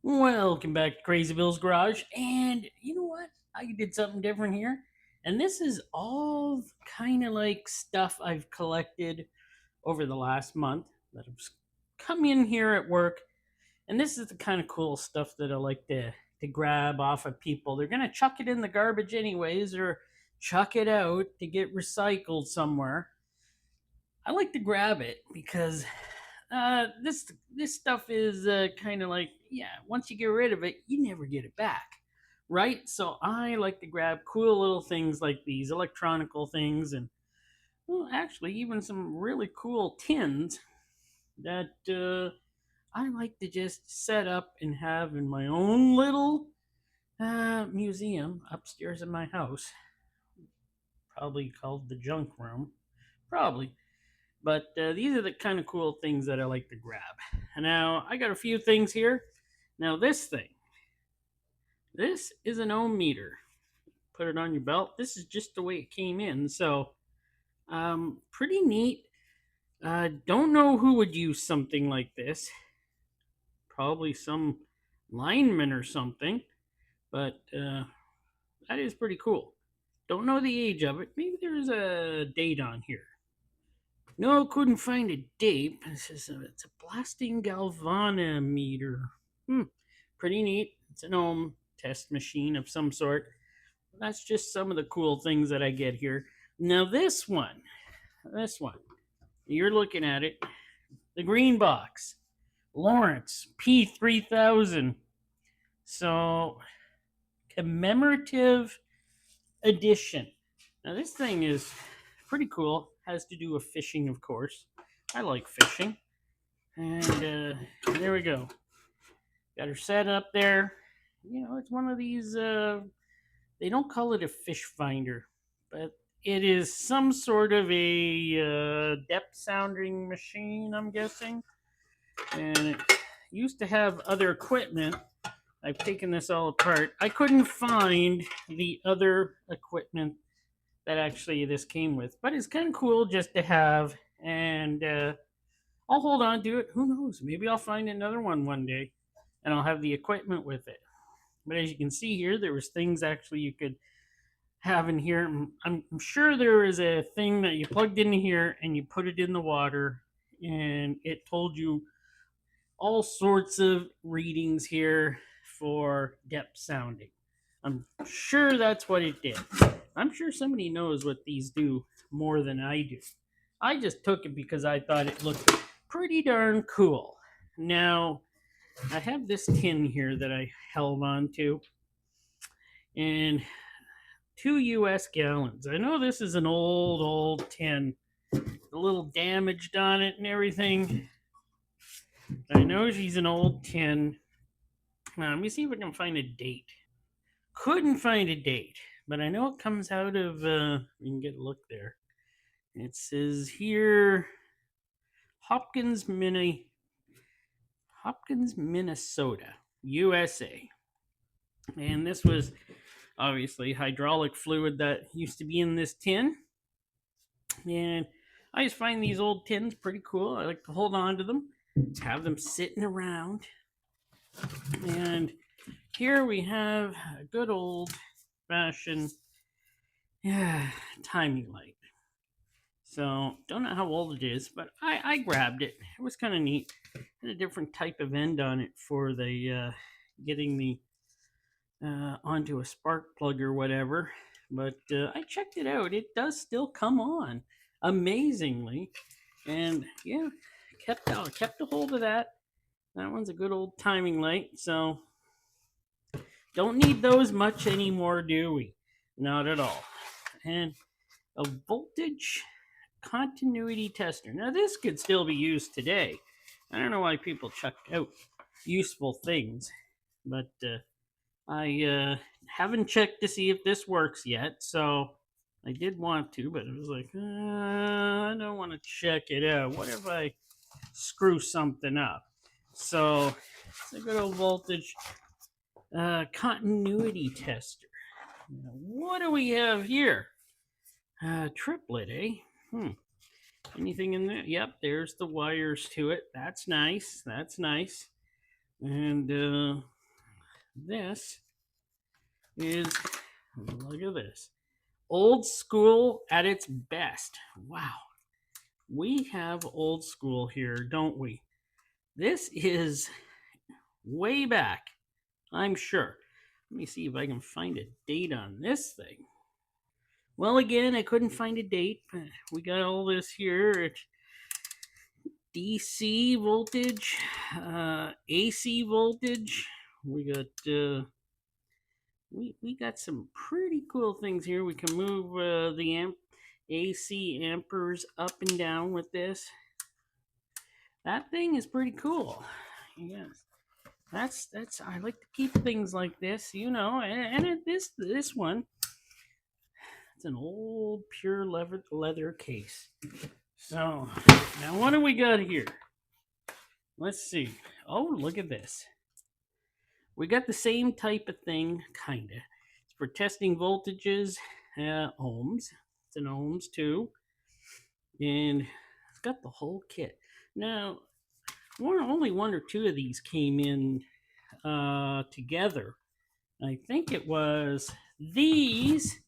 Welcome back to Crazy Bill's Garage. And you know what? I did something different here. And this is all kind of like stuff I've collected over the last month that have come in here at work. And this is the kind of cool stuff that I like to grab off of people. They're going to chuck it in the garbage anyways or chuck it out to get recycled somewhere. I like to grab it because this stuff is kind of like, yeah, once you get rid of it, you never get it back, right? So I like to grab cool little things like these electronical things, and well, actually even some really cool tins that I like to just set up and have in my own little museum upstairs in my house, probably called the junk room, probably. But these are the kind of cool things that I like to grab. And now I got a few things here. Now this is an ohm meter. Put it on your belt. This is just the way it came in. So pretty neat. Don't know who would use something like this. Probably some lineman or something. But that is pretty cool. Don't know the age of it. Maybe there's a date on here. No, couldn't find a date. It's a blasting galvanometer. Hmm, pretty neat. It's an ohm test machine of some sort. That's just some of the cool things that I get here. Now this one, you're looking at it. The green box, Lawrence P3000. So commemorative edition. Now this thing is pretty cool. Has to do with fishing, of course. I like fishing. And there we go. Got her set up there. You know, it's one of these, they don't call it a fish finder, but it is some sort of a depth sounding machine, I'm guessing. And it used to have other equipment. I've taken this all apart. I couldn't find the other equipment that actually this came with, but it's kind of cool just to have. And I'll hold on to it. Who knows? Maybe I'll find another one day, and I'll have the equipment with it. But as you can see here, there was things actually you could have in here. I'm sure there is a thing that you plugged in here and you put it in the water, and it told you all sorts of readings here for depth sounding. I'm sure that's what it did. I'm sure somebody knows what these do more than I do. I just took it because I thought it looked pretty darn cool. Now, I have this tin here that I held on to, and 2 US gallons. I know this is an old tin, a little damaged on it and everything. I know she's an old tin. Now, let me see if I can find a date. Couldn't find a date, but I know it comes out of, you can get a look there. It says here, Hopkins, Minnesota, USA. And this was obviously hydraulic fluid that used to be in this tin. And I just find these old tins pretty cool. I like to hold on to them, have them sitting around. And here we have a good old fashioned timing light. So don't know how old it is, but I grabbed it. It was kind of neat. Had a different type of end on it for the getting the onto a spark plug or whatever. But I checked it out. It does still come on, amazingly. And yeah, kept a hold of that. That one's a good old timing light. So don't need those much anymore, do we? Not at all. And a voltage continuity tester. Now this could still be used today. I don't know why people chucked out useful things, but I haven't checked to see if this works yet. So I did want to, but I was like, I don't want to check it out. What if I screw something up? So it's a good old voltage continuity tester. Now, what do we have here? Triplet, eh? Anything in there? Yep, there's the wires to it. That's nice. That's nice. And This is, look at this, old school at its best. Wow. We have old school here, don't we? This is way back, I'm sure. Let me see if I can find a date on this thing. Well, again, I couldn't find a date, but we got all this here at DC voltage, AC voltage. We got we got some pretty cool things here. We can move the AC amperes up and down with this. That thing is pretty cool. Yes, that's. I like to keep things like this, you know. And this one, it's an old pure leather case. So now what do we got here? Let's see. Oh, look at this. We got the same type of thing, kinda. It's for testing voltages, ohms. It's an ohms too, and it's got the whole kit. Now, only one or two of these came in together. I think it was these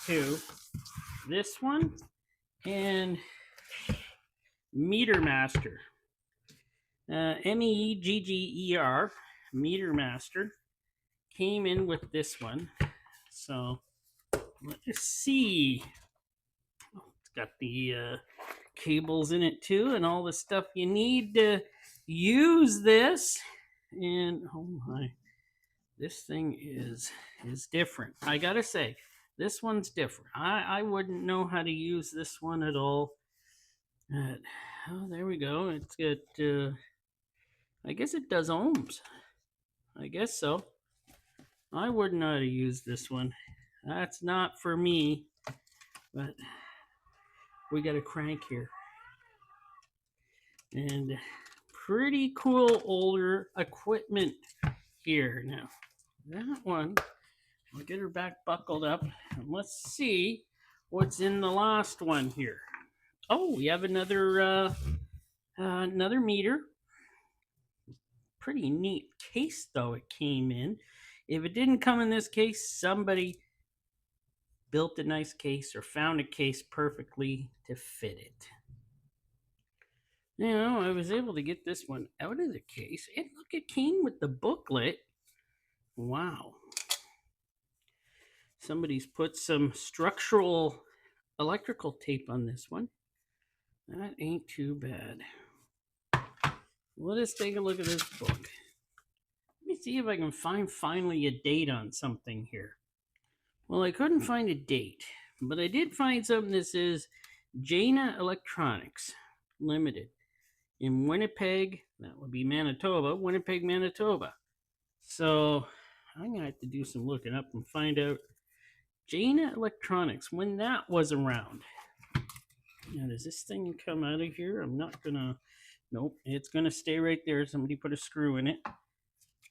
two, this one, and Meter Master. MEGGER, Meter Master, came in with this one. So let's see. Oh, it's got the cables in it too, and all the stuff you need to use this. And oh my, this thing is different. I gotta say, this one's different. I wouldn't know how to use this one at all. Oh, there we go. It's got. I guess it does ohms. I guess so. I wouldn't know how to use this one. That's not for me. But we got a crank here. And pretty cool older equipment here. Now, that one, I'll get her back buckled up. And let's see what's in the last one here. Oh, we have another meter. Pretty neat case, though, it came in. If it didn't come in this case, somebody built a nice case or found a case perfectly to fit it. You know, I was able to get this one out of the case. And look, it came with the booklet. Wow. Somebody's put some structural electrical tape on this one. That ain't too bad. Let us take a look at this book. Let me see if I can find finally a date on something here. Well, I couldn't find a date, but I did find something that says Jana Electronics Limited in Winnipeg. That would be Manitoba, Winnipeg, Manitoba. So I'm going to have to do some looking up and find out Jana Electronics, when that was around. Now, does this thing come out of here? I'm not going to. Nope, it's going to stay right there. Somebody put a screw in it. I'm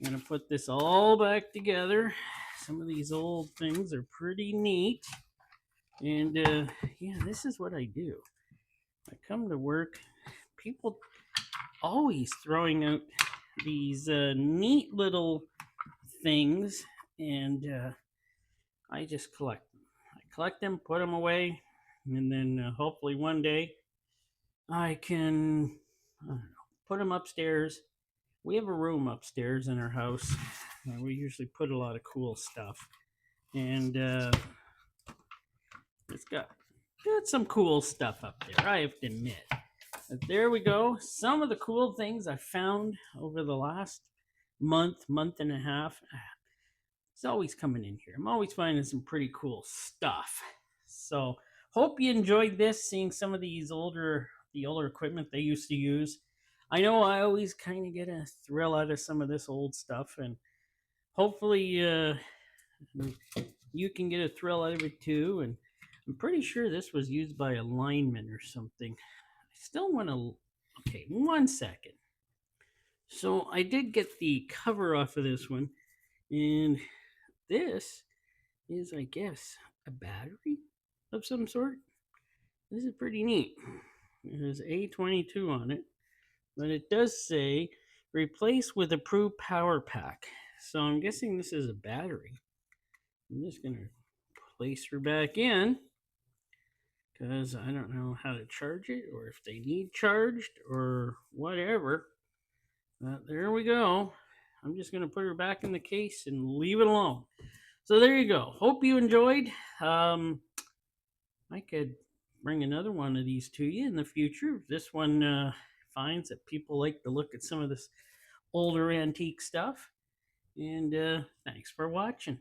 going to put this all back together. Some of these old things are pretty neat. And yeah, this is what I do. I come to work. People always throwing out these neat little things. And I just collect them. I collect them, put them away. And then hopefully one day I can, I don't know, put them upstairs. We have a room upstairs in our house. We usually put a lot of cool stuff. And it's got some cool stuff up there, I have to admit. But there we go. Some of the cool things I found over the last month and a half. It's always coming in here. I'm always finding some pretty cool stuff. So hope you enjoyed this, seeing some of these older equipment they used to use. I know I always kind of get a thrill out of some of this old stuff, and hopefully you can get a thrill out of it too. And I'm pretty sure this was used by a lineman or something. I still want to. Okay, 1 second. So I did get the cover off of this one, and this is, I guess, a battery of some sort. This is pretty neat. It has A22 on it, but it does say Replace with approved power pack. So I'm guessing this is a battery. I'm just going to place her back in because I don't know how to charge it or if they need charged or whatever. But there we go. I'm just going to put her back in the case and leave it alone. So there you go. Hope you enjoyed. I could bring another one of these to you in the future. If this one finds that people like to look at some of this older antique stuff. And thanks for watching.